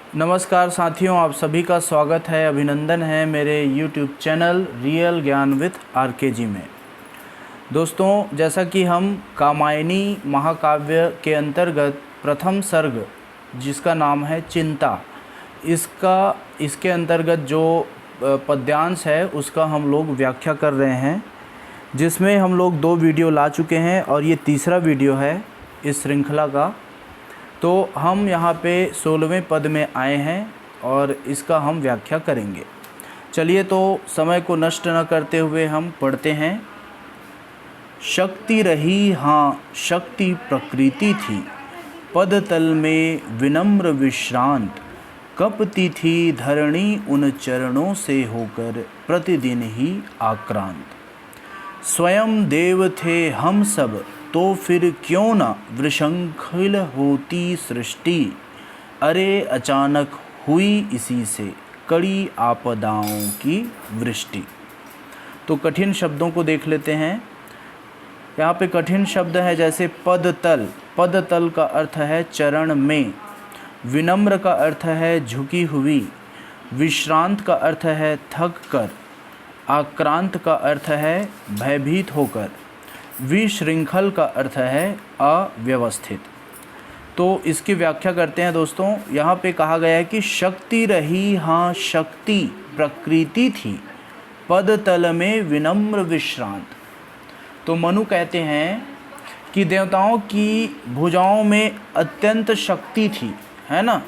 नमस्कार साथियों, आप सभी का स्वागत है, अभिनंदन है मेरे YouTube चैनल रियल ज्ञान विद RKG में। दोस्तों, जैसा कि हम कामायनी महाकाव्य के अंतर्गत प्रथम सर्ग जिसका नाम है चिंता, इसके अंतर्गत जो पद्यांश है उसका हम लोग व्याख्या कर रहे हैं, जिसमें हम लोग 2 वीडियो ला चुके हैं और ये तीसरा वीडियो है इस श्रृंखला का। तो हम यहाँ पे 16वें पद में आए हैं और इसका हम व्याख्या करेंगे। चलिए, तो समय को नष्ट न करते हुए हम पढ़ते हैं। शक्ति रही हाँ शक्ति प्रकृति थी, पद तल में विनम्र विश्रांत, कपती थी धरणी उन चरणों से होकर प्रतिदिन ही आक्रांत। स्वयं देव थे हम सब तो फिर क्यों न विशृंखल होती सृष्टि, अरे अचानक हुई इसी से कड़ी आपदाओं की वृष्टि। तो कठिन शब्दों को देख लेते हैं। यहाँ पे कठिन शब्द है जैसे पद तल। पद तल का अर्थ है चरण में, विनम्र का अर्थ है झुकी हुई, विश्रांत का अर्थ है थक कर, आक्रांत का अर्थ है भयभीत होकर, विशृंखल का अर्थ है अव्यवस्थित। तो इसकी व्याख्या करते हैं दोस्तों। यहाँ पे कहा गया है कि शक्ति रही हाँ शक्ति प्रकृति थी, पद तल में विनम्र विश्रांत। तो मनु कहते हैं कि देवताओं की भुजाओं में अत्यंत शक्ति थी, है ना।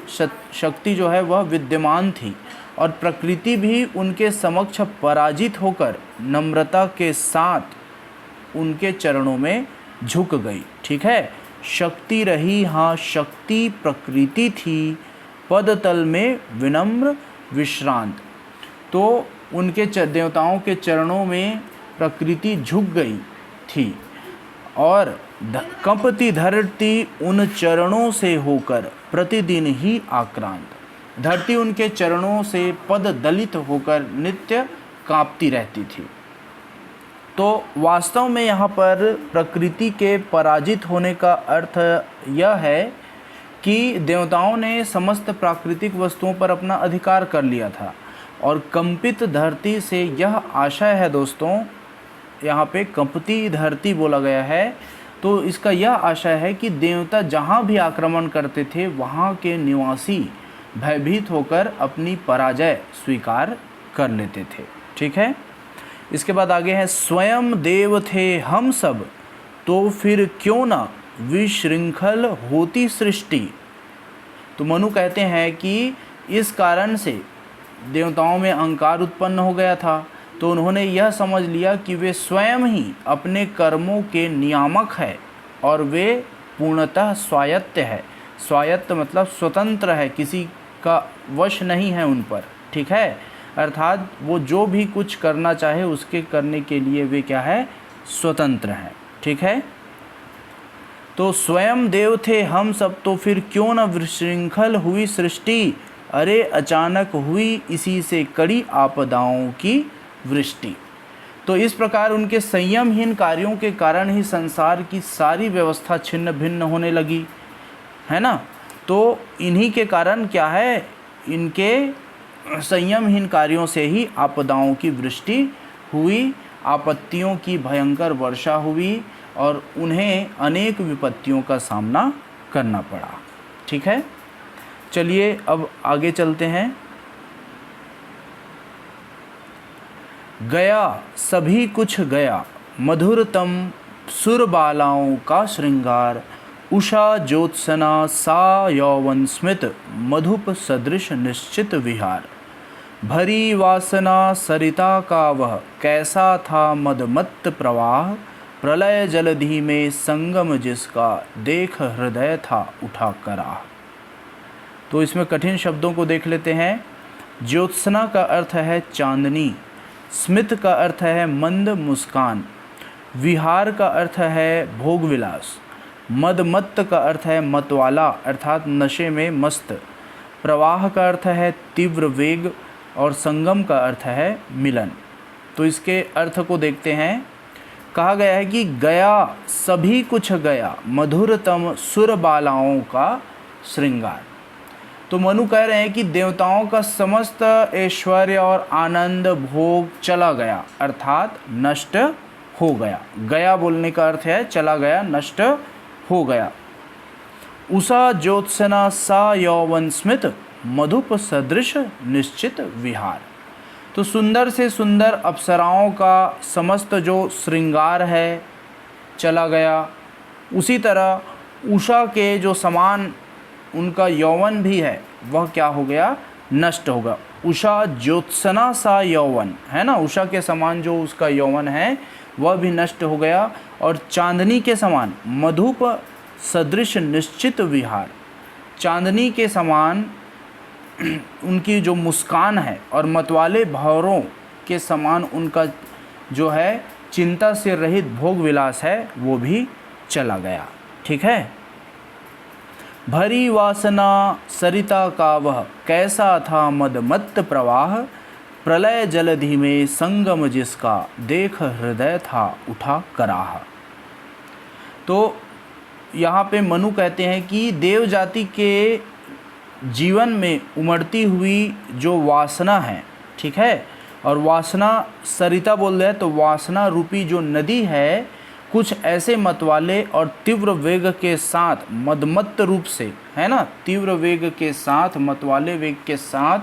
शक्ति जो है वह विद्यमान थी और प्रकृति भी उनके समक्ष पराजित होकर नम्रता के साथ उनके चरणों में झुक गई। ठीक है। शक्ति रही हाँ शक्ति प्रकृति थी, पद तल में विनम्र विश्रांत। तो उनके देवताओं के चरणों में प्रकृति झुक गई थी और कंपती धरती उन चरणों से होकर प्रतिदिन ही आक्रांत। धरती उनके चरणों से पद दलित होकर नित्य कांपती रहती थी। तो वास्तव में यहाँ पर प्रकृति के पराजित होने का अर्थ यह है कि देवताओं ने समस्त प्राकृतिक वस्तुओं पर अपना अधिकार कर लिया था और कंपित धरती से यह आशय है दोस्तों, यहाँ पे कंपती धरती बोला गया है, तो इसका यह आशय है कि देवता जहाँ भी आक्रमण करते थे वहाँ के निवासी भयभीत होकर अपनी पराजय स्वीकार कर लेते थे। ठीक है। इसके बाद आगे है स्वयं देव थे हम सब तो फिर क्यों ना विशृंखल होती सृष्टि। तो मनु कहते हैं कि इस कारण से देवताओं में अहंकार उत्पन्न हो गया था, तो उन्होंने यह समझ लिया कि वे स्वयं ही अपने कर्मों के नियामक है और वे पूर्णतः स्वायत्त है। स्वायत्त मतलब स्वतंत्र है, किसी का वश नहीं है उन पर। ठीक है। अर्थात वो जो भी कुछ करना चाहे उसके करने के लिए वे क्या है, स्वतंत्र हैं। ठीक है। तो स्वयं देव थे हम सब तो फिर क्यों न विशृंखल हुई सृष्टि, अरे अचानक हुई इसी से कड़ी आपदाओं की वृष्टि। तो इस प्रकार उनके संयमहीन कार्यों के कारण ही संसार की सारी व्यवस्था छिन्न भिन्न होने लगी, है ना। तो इन्हीं के कारण क्या है, इनके संयमहीन कार्यों से ही आपदाओं की वृष्टि हुई, आपत्तियों की भयंकर वर्षा हुई और उन्हें अनेक विपत्तियों का सामना करना पड़ा। ठीक है। चलिए अब आगे चलते हैं। गया सभी कुछ गया, मधुरतम सुरबालाओं का श्रृंगार, उषा ज्योत्सना सा यौवन स्मित, मधुप सदृश निश्चित विहार। भरी वासना सरिता का वह कैसा था मदमत्त प्रवाह, प्रलय जलधि में संगम जिसका देख हृदय था उठा करा। तो इसमें कठिन शब्दों को देख लेते हैं। ज्योत्सना का अर्थ है चांदनी, स्मित का अर्थ है मंद मुस्कान, विहार का अर्थ है भोग विलास, मदमत्त का अर्थ है मतवाला अर्थात नशे में मस्त, प्रवाह का अर्थ है तीव्र वेग और संगम का अर्थ है मिलन। तो इसके अर्थ को देखते हैं। कहा गया है कि गया सभी कुछ गया, मधुरतम सुरबालाओं का श्रृंगार। तो मनु कह रहे हैं कि देवताओं का समस्त ऐश्वर्य और आनंद भोग चला गया, अर्थात नष्ट हो गया। गया बोलने का अर्थ है चला गया, नष्ट हो गया। उषा ज्योत्सना सा यौवन स्मित मधुप सदृश निश्चित विहार। तो सुंदर से सुंदर अप्सराओं का समस्त जो श्रृंगार है चला गया। उसी तरह उषा के जो समान उनका यौवन भी है वह क्या हो गया, नष्ट होगा। उषा ज्योत्सना सा यौवन है ना, उषा के समान जो उसका यौवन है वह भी नष्ट हो गया। और चांदनी के समान मधुप सदृश निश्चित विहार, चांदनी के समान उनकी जो मुस्कान है और मतवाले भंवरों के समान उनका जो है चिंता से रहित भोग विलास है वो भी चला गया। ठीक है। भरी वासना सरिता का वह कैसा था मदमत्त प्रवाह, प्रलय जलधि में संगम जिसका देख हृदय था उठा कराह। तो यहाँ पे मनु कहते हैं कि देव जाति के जीवन में उमड़ती हुई जो वासना है, ठीक है, और वासना सरिता बोल रहे हैं तो वासना रूपी जो नदी है कुछ ऐसे मतवाले और तीव्र वेग के साथ मदमत्त रूप से, है ना, तीव्र वेग के साथ मतवाले वेग के साथ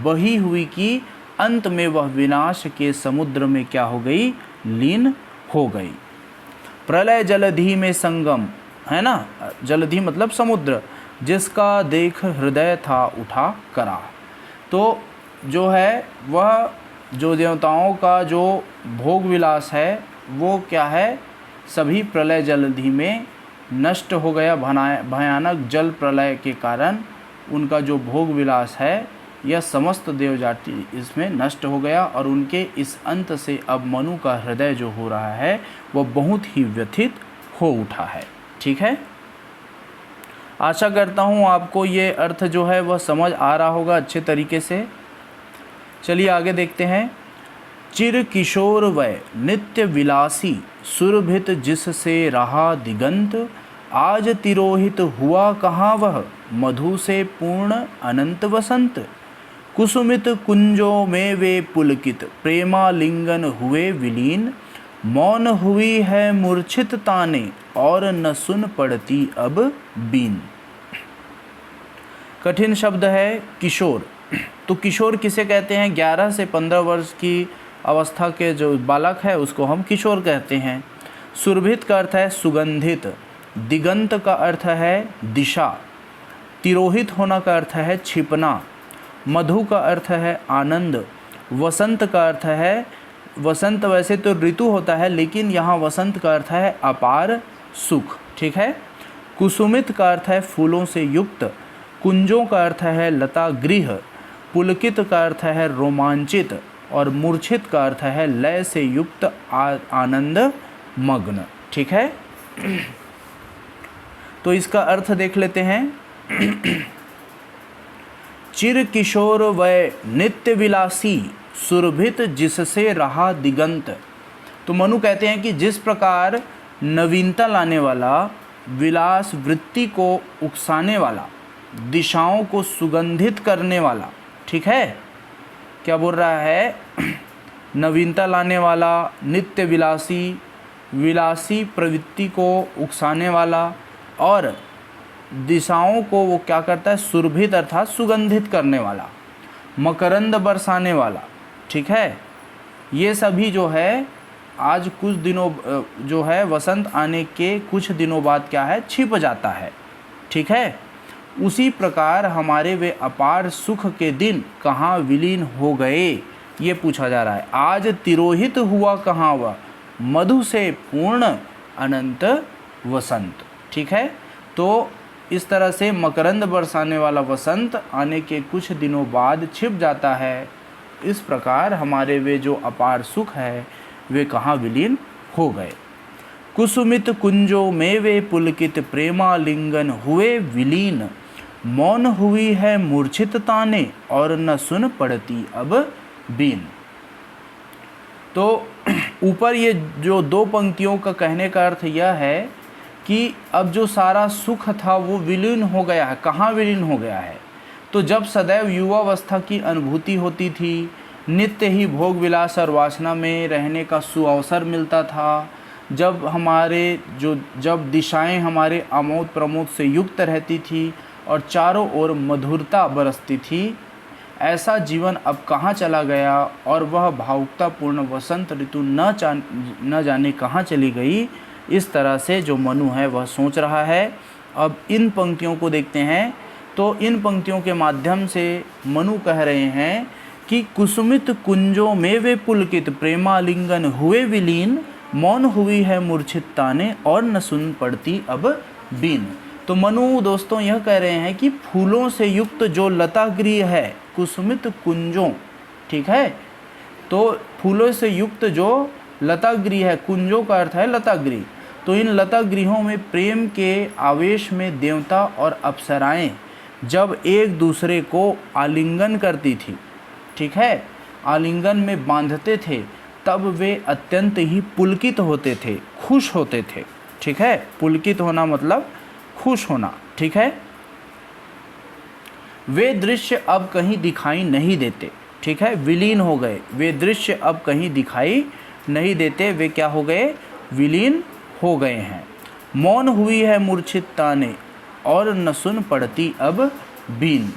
बही हुई कि अंत में वह विनाश के समुद्र में क्या हो गई, लीन हो गई। प्रलय जलधि में संगम, है ना, जलधि मतलब समुद्र, जिसका देख हृदय था उठा करा। तो जो है वह जो देवताओं का जो भोग विलास है वो क्या है, सभी प्रलय जलधि में नष्ट हो गया। भयानक जल प्रलय के कारण उनका जो भोग विलास है यह समस्त देव जाति इसमें नष्ट हो गया। और उनके इस अंत से अब मनु का हृदय जो हो रहा है वह बहुत ही व्यथित हो उठा है। ठीक है। आशा करता हूँ आपको ये अर्थ जो है वह समझ आ रहा होगा अच्छे तरीके से। चलिए आगे देखते हैं। चिर किशोर वै नित्य विलासी सुरभित जिससे रहा दिगंत, आज तिरोहित हुआ कहाँ वह मधु से पूर्ण अनंत वसंत। कुसुमित कुंजों में वे पुलकित प्रेमालिंगन हुए विलीन, मौन हुई है मूर्छित ताने और न सुन पड़ती अब बीन। कठिन शब्द है किशोर। तो किशोर किसे कहते हैं, 11 से 15 वर्ष की अवस्था के जो बालक है उसको हम किशोर कहते हैं। सुरभित का अर्थ है सुगंधित, दिगंत का अर्थ है दिशा, तिरोहित होना का अर्थ है छिपना, मधु का अर्थ है आनंद, वसंत का अर्थ है, वसंत वैसे तो ऋतु होता है लेकिन यहाँ वसंत का अर्थ है अपार सुख। ठीक है। कुसुमित का अर्थ है फूलों से युक्त, कुंजों का अर्थ है लता गृह, पुलकित का अर्थ है रोमांचित और मूर्छित का अर्थ है लय से युक्त आनंद मग्न। ठीक है। तो इसका अर्थ देख लेते हैं। चिर किशोर वै नित्य विलासी सुरभित जिससे रहा दिगंत। तो मनु कहते हैं कि जिस प्रकार नवीनता लाने वाला, विलास वृत्ति को उकसाने वाला, दिशाओं को सुगंधित करने वाला, ठीक है, क्या बोल रहा है, नवीनता लाने वाला, नित्य विलासी, विलासी प्रवृत्ति को उकसाने वाला और दिशाओं को वो क्या करता है, सुरभित अर्थात सुगंधित करने वाला, मकरंद बरसाने वाला। ठीक है। ये सभी जो है आज कुछ दिनों जो है वसंत आने के कुछ दिनों बाद क्या है, छिप जाता है। ठीक है। उसी प्रकार हमारे वे अपार सुख के दिन कहाँ विलीन हो गए, ये पूछा जा रहा है। आज तिरोहित हुआ कहाँ वह मधु से पूर्ण अनंत वसंत। ठीक है। तो इस तरह से मकरंद बरसाने वाला वसंत आने के कुछ दिनों बाद छिप जाता है। इस प्रकार हमारे वे जो अपार सुख है वे कहाँ विलीन हो गए। कुसुमित कुंजों में वे पुलकित प्रेमालिंगन हुए विलीन, मौन हुई है मूर्छित ताने और न सुन पड़ती अब बीन। तो ऊपर ये जो 2 पंक्तियों का कहने का अर्थ यह है कि अब जो सारा सुख था वो विलीन हो गया है। कहाँ विलीन हो गया है, तो जब सदैव युवावस्था की अनुभूति होती थी, नित्य ही भोग विलास और वासना में रहने का सुअवसर मिलता था, जब दिशाएं हमारे आमोद प्रमोद से युक्त रहती थी और चारों ओर मधुरता बरसती थी, ऐसा जीवन अब कहाँ चला गया और वह भावुकतापूर्ण वसंत ऋतु न जाने कहाँ चली गई। इस तरह से जो मनु है वह सोच रहा है। अब इन पंक्तियों को देखते हैं, तो इन पंक्तियों के माध्यम से मनु कह रहे हैं कि कुसुमित कुंजों में वे पुलकित प्रेमालिंगन हुए विलीन, मौन हुई है मूर्छित ताने और न सुन पड़ती अब बीन। तो मनु दोस्तों यह कह रहे हैं कि फूलों से युक्त जो लता गृह है, कुसुमित कुंजों, ठीक है, तो फूलों से युक्त जो लता गृह है, कुंजों का अर्थ है लता गृह, तो इन लता गृहों में प्रेम के आवेश में देवता और अप्सराएं जब एक दूसरे को आलिंगन करती थी, ठीक है, आलिंगन में बांधते थे, तब वे अत्यंत ही पुलकित होते थे, खुश होते थे, ठीक है। पुलकित होना मतलब खुश होना, ठीक है। वे दृश्य अब कहीं दिखाई नहीं देते, ठीक है, विलीन हो गए। वे दृश्य अब कहीं दिखाई नहीं देते, वे क्या हो गए, विलीन हो गए हैं। मौन हुई है मूर्छित ताने और न सुन पड़ती अब बीन।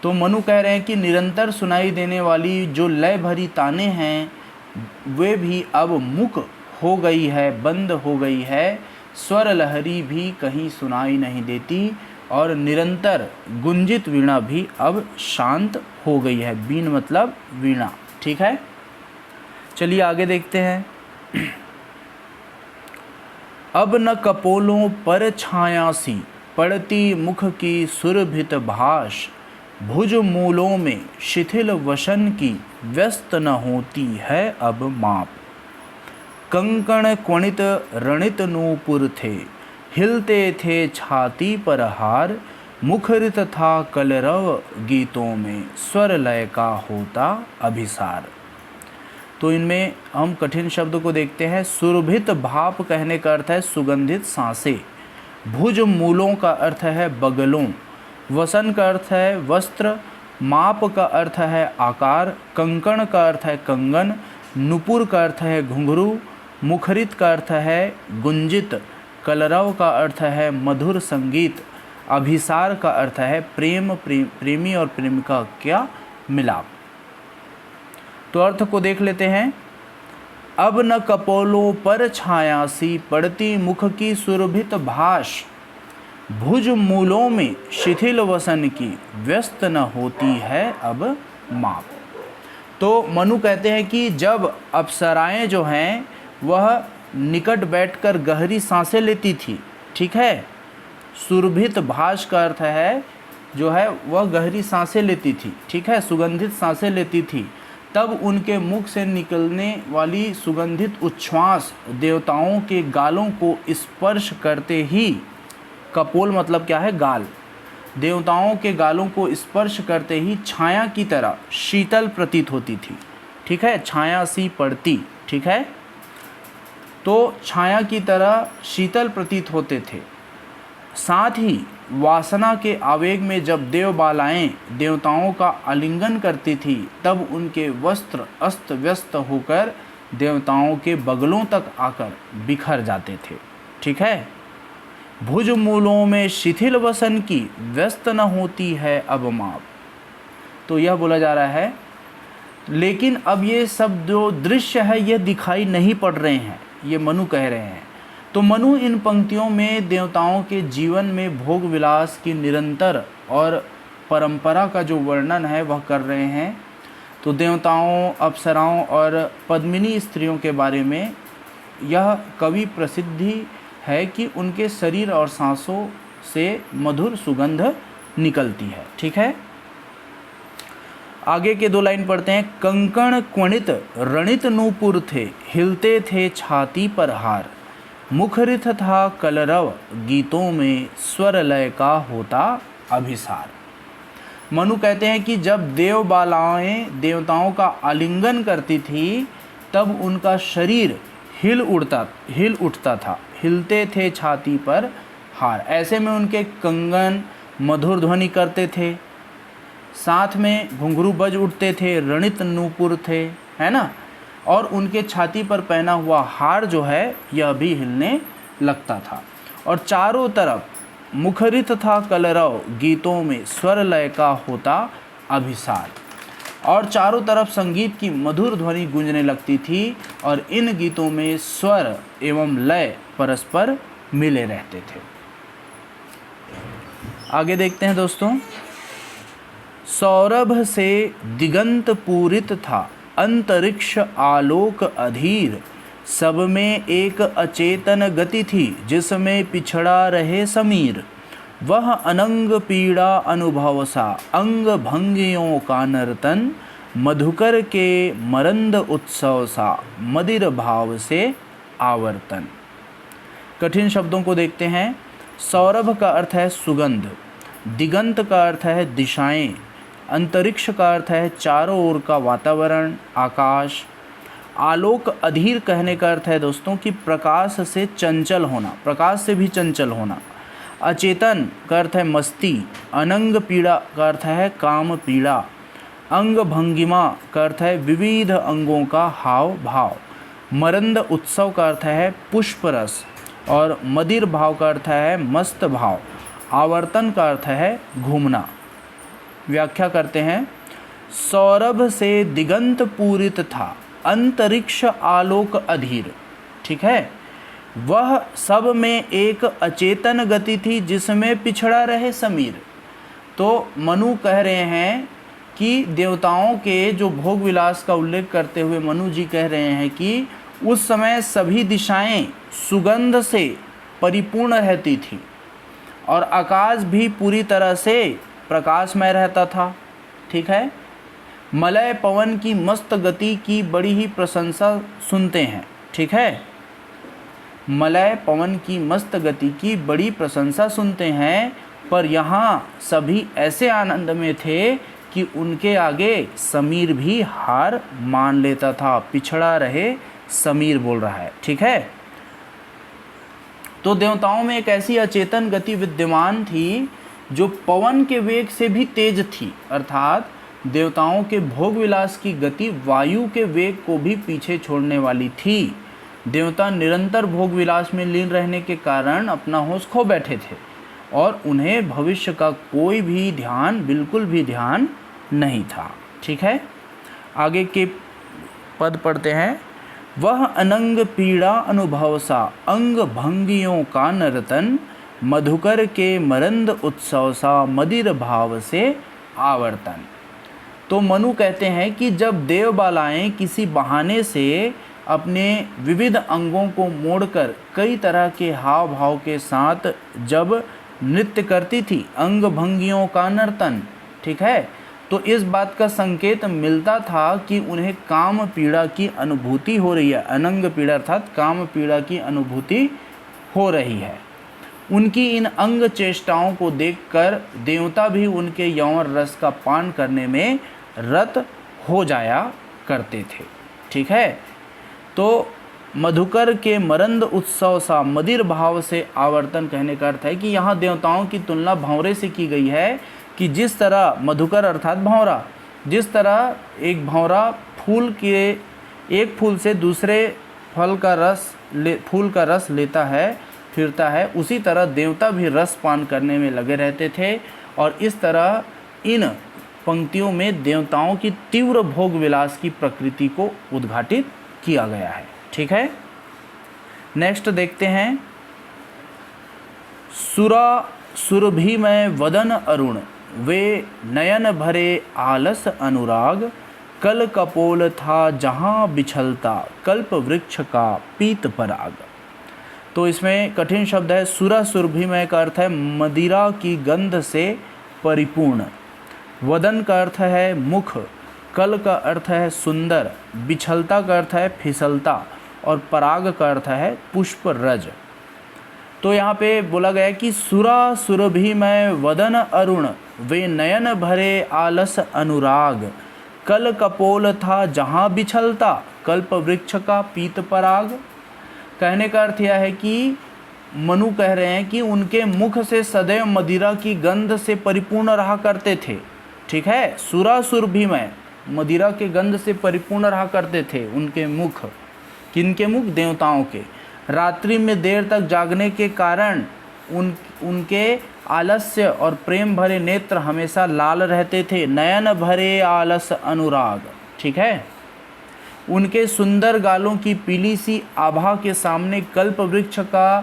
तो मनु कह रहे हैं कि निरंतर सुनाई देने वाली जो लय भरी ताने हैं वे भी अब मुक हो गई है, बंद हो गई है। स्वर लहरी भी कहीं सुनाई नहीं देती और निरंतर गुंजित वीणा भी अब शांत हो गई है। बीन मतलब वीणा, ठीक है। चलिए आगे देखते हैं। अब न कपोलों पर छायासी पड़ती मुख की सुरभित भाष, भुज मूलों में शिथिल वशन की व्यस्त न होती है अब माप। कंकण क्वणित रणित नूपुर थे, हिलते थे छाती पर हार, मुखरित था कलरव गीतों में स्वर लय का होता अभिसार। तो इनमें हम कठिन शब्द को देखते हैं। सुरभित भाप कहने का अर्थ है सुगंधित सांसें, भुज मूलों का अर्थ है बगलों, वसन का अर्थ है वस्त्र, माप का अर्थ है आकार, कंकण का अर्थ है कंगन, नुपुर का अर्थ है घुंघरू, मुखरित का अर्थ है गुंजित, कलरव का अर्थ है मधुर संगीत, अभिसार का अर्थ है प्रेमी और प्रेमिका क्या मिलाप। तो अर्थ को देख लेते हैं। अब न कपोलों पर छायासी पड़ती मुख की सुरभित भाष, भुज मूलों में शिथिल वसन की व्यस्त न होती है अब माप। तो मनु कहते हैं कि जब अप्सराएं जो हैं वह निकट बैठकर गहरी सांसें लेती थी, ठीक है, सुरभित भाष का अर्थ है जो है वह गहरी सांसें लेती थी, ठीक है, सुगंधित सांसें लेती थी, तब उनके मुख से निकलने वाली सुगंधित उच्छ्वास देवताओं के गालों को स्पर्श करते ही, कपोल मतलब क्या है, गाल, देवताओं के गालों को स्पर्श करते ही छाया की तरह शीतल प्रतीत होती थी, ठीक है, छाया सी पड़ती, ठीक है, तो छाया की तरह शीतल प्रतीत होते थे। साथ ही वासना के आवेग में जब देवबालाएं देवताओं का आलिंगन करती थी, तब उनके वस्त्र अस्त व्यस्त होकर देवताओं के बगलों तक आकर बिखर जाते थे, ठीक है। भुज मूलों में शिथिल वसन की व्यस्त न होती है अब माप। तो यह बोला जा रहा है, लेकिन अब ये सब जो दृश्य है यह दिखाई नहीं पड़ रहे हैं, ये मनु कह रहे हैं। तो मनु इन पंक्तियों में देवताओं के जीवन में भोग विलास की निरंतर और परंपरा का जो वर्णन है वह कर रहे हैं। तो देवताओं, अप्सराओं और पद्मिनी स्त्रियों के बारे में यह कवि प्रसिद्धि है कि उनके शरीर और सांसों से मधुर सुगंध निकलती है, ठीक है। आगे के 2 लाइन पढ़ते हैं। कंकण क्वणित रणित नूपुर थे, हिलते थे छाती पर हार, मुखरित था कलरव गीतों में स्वर लय का होता अभिसार। मनु कहते हैं कि जब देवबालाएं देवताओं का आलिंगन करती थी, तब उनका शरीर हिल उठता था, हिलते थे छाती पर हार। ऐसे में उनके कंगन मधुर ध्वनि करते थे, साथ में घुंघरू बज उठते थे, रणित नूपुर थे, है ना, और उनके छाती पर पहना हुआ हार जो है यह भी हिलने लगता था। और चारों तरफ मुखरित था कलरव, गीतों में स्वर लय का होता अभिसार। और चारों तरफ संगीत की मधुर ध्वनि गूंजने लगती थी और इन गीतों में स्वर एवं लय परस्पर मिले रहते थे। आगे देखते हैं दोस्तों। सौरभ से दिगंत पूरित था, अंतरिक्ष आलोक अधीर, सब में एक अचेतन गति थी, जिसमें पिछड़ा रहे समीर। वह अनंग पीड़ा अनुभव सा, अंग भंगियों का नर्तन, मधुकर के मरंद उत्सव सा, मदिर भाव से आवर्तन। कठिन शब्दों को देखते हैं। सौरभ का अर्थ है सुगंध, दिगंत का अर्थ है दिशाएं, अंतरिक्ष का अर्थ है चारों ओर का वातावरण, आकाश। आलोक अधीर कहने का अर्थ है दोस्तों कि प्रकाश से चंचल होना, प्रकाश से भी चंचल होना। अचेतन का अर्थ है मस्ती, अनंग पीड़ा का अर्थ है काम पीड़ा, अंग भंगिमा का अर्थ है विविध अंगों का हाव भाव, मरंद उत्सव का अर्थ है पुष्प रस, और मदिर भाव का अर्थ है मस्त भाव, आवर्तन का अर्थ है घूमना। व्याख्या करते हैं। सौरभ से दिगंत पूरित था, अंतरिक्ष आलोक अधीर, ठीक है। वह सब में एक अचेतन गति थी, जिसमें पिछड़ा रहे समीर। तो मनु कह रहे हैं कि देवताओं के जो भोग विलास का उल्लेख करते हुए मनु जी कह रहे हैं कि उस समय सभी दिशाएं सुगंध से परिपूर्ण रहती थी और आकाश भी पूरी तरह से प्रकाशमय रहता था, ठीक है। मलय पवन की मस्त गति की बड़ी ही प्रशंसा सुनते हैं, ठीक है। मलय पवन की मस्त गति की बड़ी प्रशंसा सुनते हैं, पर यहाँ सभी ऐसे आनंद में थे कि उनके आगे समीर भी हार मान लेता था। पिछड़ा रहे समीर बोल रहा है, ठीक है। तो देवताओं में एक ऐसी अचेतन गति विद्यमान थी जो पवन के वेग से भी तेज थी, अर्थात देवताओं के भोग विलास की गति वायु के वेग को भी पीछे छोड़ने वाली थी। देवता निरंतर भोग विलास में लीन रहने के कारण अपना होश खो बैठे थे और उन्हें भविष्य का कोई भी ध्यान, बिल्कुल भी ध्यान नहीं था, ठीक है। आगे के पद पढ़ते हैं। वह अनंग पीड़ा अनुभव सा, अंग भंगियों का नर्तन, मधुकर के मरंद उत्सव सा, मदिर भाव से आवर्तन। तो मनु कहते हैं कि जब देवबालाएं किसी बहाने से अपने विविध अंगों को मोड़कर कई तरह के हाव भाव के साथ जब नृत्य करती थी, अंग भंगियों का नर्तन, ठीक है, तो इस बात का संकेत मिलता था कि उन्हें काम पीड़ा की अनुभूति हो रही है। अनंग पीड़ा अर्थात काम पीड़ा की अनुभूति हो रही है। उनकी इन अंग चेष्टाओं को देखकर देवता भी उनके यौवन रस का पान करने में रत हो जाया करते थे, ठीक है। तो मधुकर के मरंद उत्सव सा, मदिर भाव से आवर्तन कहने का अर्थ है कि यहाँ देवताओं की तुलना भंवरे से की गई है कि जिस तरह मधुकर अर्थात भंवरा, जिस तरह एक भंवरा फूल के एक फूल से दूसरे फूल का रस लेता है, फिरता है, उसी तरह देवता भी रस पान करने में लगे रहते थे। और इस तरह इन पंक्तियों में देवताओं की तीव्र भोग विलास की प्रकृति को उद्घाटित किया गया है, ठीक है। नेक्स्ट देखते हैं। सुरभिमय वदन अरुण, वे नयन भरे आलस अनुराग, कल कपोल था जहाँ बिछलता, कल्प वृक्ष का पीत पराग। तो इसमें कठिन शब्द है। सुरभिमय का अर्थ है मदिरा की गंध से परिपूर्ण, वदन का अर्थ है मुख, कल का अर्थ है सुंदर, बिछलता का अर्थ है फिसलता, और पराग का अर्थ है पुष्प रज। तो यहाँ पे बोला गया कि सुरभिमय वदन अरुण, वे नयन भरे आलस अनुराग, कल कपोल था जहाँ बिछलता, कल्प वृक्ष का पीत पराग। कहने का अर्थ यह है कि मनु कह रहे हैं कि उनके मुख से सदैव मदिरा की गंध से परिपूर्ण रहा करते थे, ठीक है। सुरासुर भी में मदिरा के गंध से परिपूर्ण रहा करते थे उनके मुख। किनके मुख? देवताओं के। रात्रि में देर तक जागने के कारण उनके आलस्य और प्रेम भरे नेत्र हमेशा लाल रहते थे। नयन भरे आलस अनुराग, ठीक है। उनके सुंदर गालों की पीली सी आभा के सामने कल्प वृक्ष का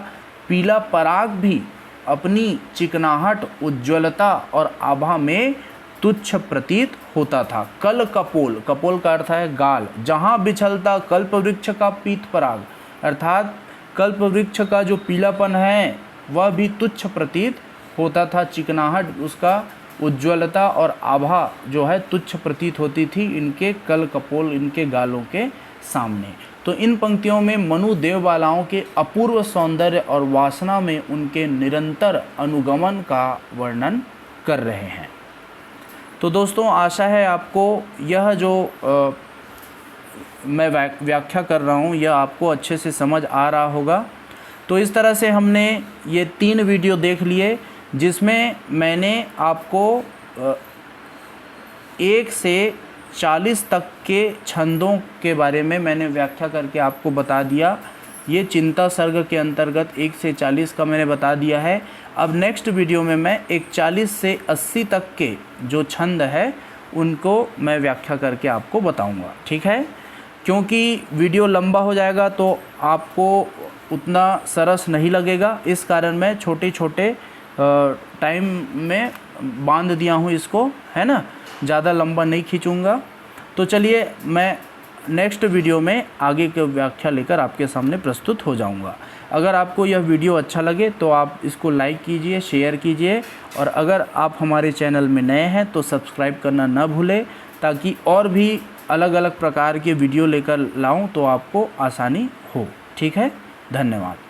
पीला पराग भी अपनी चिकनाहट, उज्ज्वलता और आभा में तुच्छ प्रतीत होता था। कल कपोल, कपोल का अर्थ है गाल, जहाँ बिछलता कल्प वृक्ष का पीत पराग, अर्थात कल्प वृक्ष का जो पीलापन है वह भी तुच्छ प्रतीत होता था। चिकनाहट, उसका उज्ज्वलता और आभा जो है तुच्छ प्रतीत होती थी इनके कल कपोल, इनके गालों के सामने। तो इन पंक्तियों में मनु देवबालाओं के अपूर्व सौंदर्य और वासना में उनके निरंतर अनुगमन का वर्णन कर रहे हैं। तो दोस्तों, आशा है आपको यह जो मैं व्याख्या कर रहा हूँ यह आपको अच्छे से समझ आ रहा होगा। तो इस तरह से हमने ये 3 वीडियो देख लिए जिसमें मैंने आपको 1 से 40 तक के छंदों के बारे में मैंने व्याख्या करके आपको बता दिया। ये चिंता सर्ग के अंतर्गत 1 से 40 का मैंने बता दिया है। अब नेक्स्ट वीडियो में मैं 40 से 80 तक के जो छंद है उनको मैं व्याख्या करके आपको बताऊंगा, ठीक है। क्योंकि वीडियो लंबा हो जाएगा तो आपको उतना सरस नहीं लगेगा, इस कारण मैं छोटे छोटे टाइम में बांध दिया हूँ इसको, है ना, ज़्यादा लंबा नहीं खींचूँगा। तो चलिए मैं नेक्स्ट वीडियो में आगे की व्याख्या लेकर आपके सामने प्रस्तुत हो जाऊंगा। अगर आपको यह वीडियो अच्छा लगे तो आप इसको लाइक कीजिए, शेयर कीजिए, और अगर आप हमारे चैनल में नए हैं तो सब्सक्राइब करना न भूलें, ताकि और भी अलग अलग प्रकार के वीडियो लेकर लाऊं तो आपको आसानी हो, ठीक है। धन्यवाद।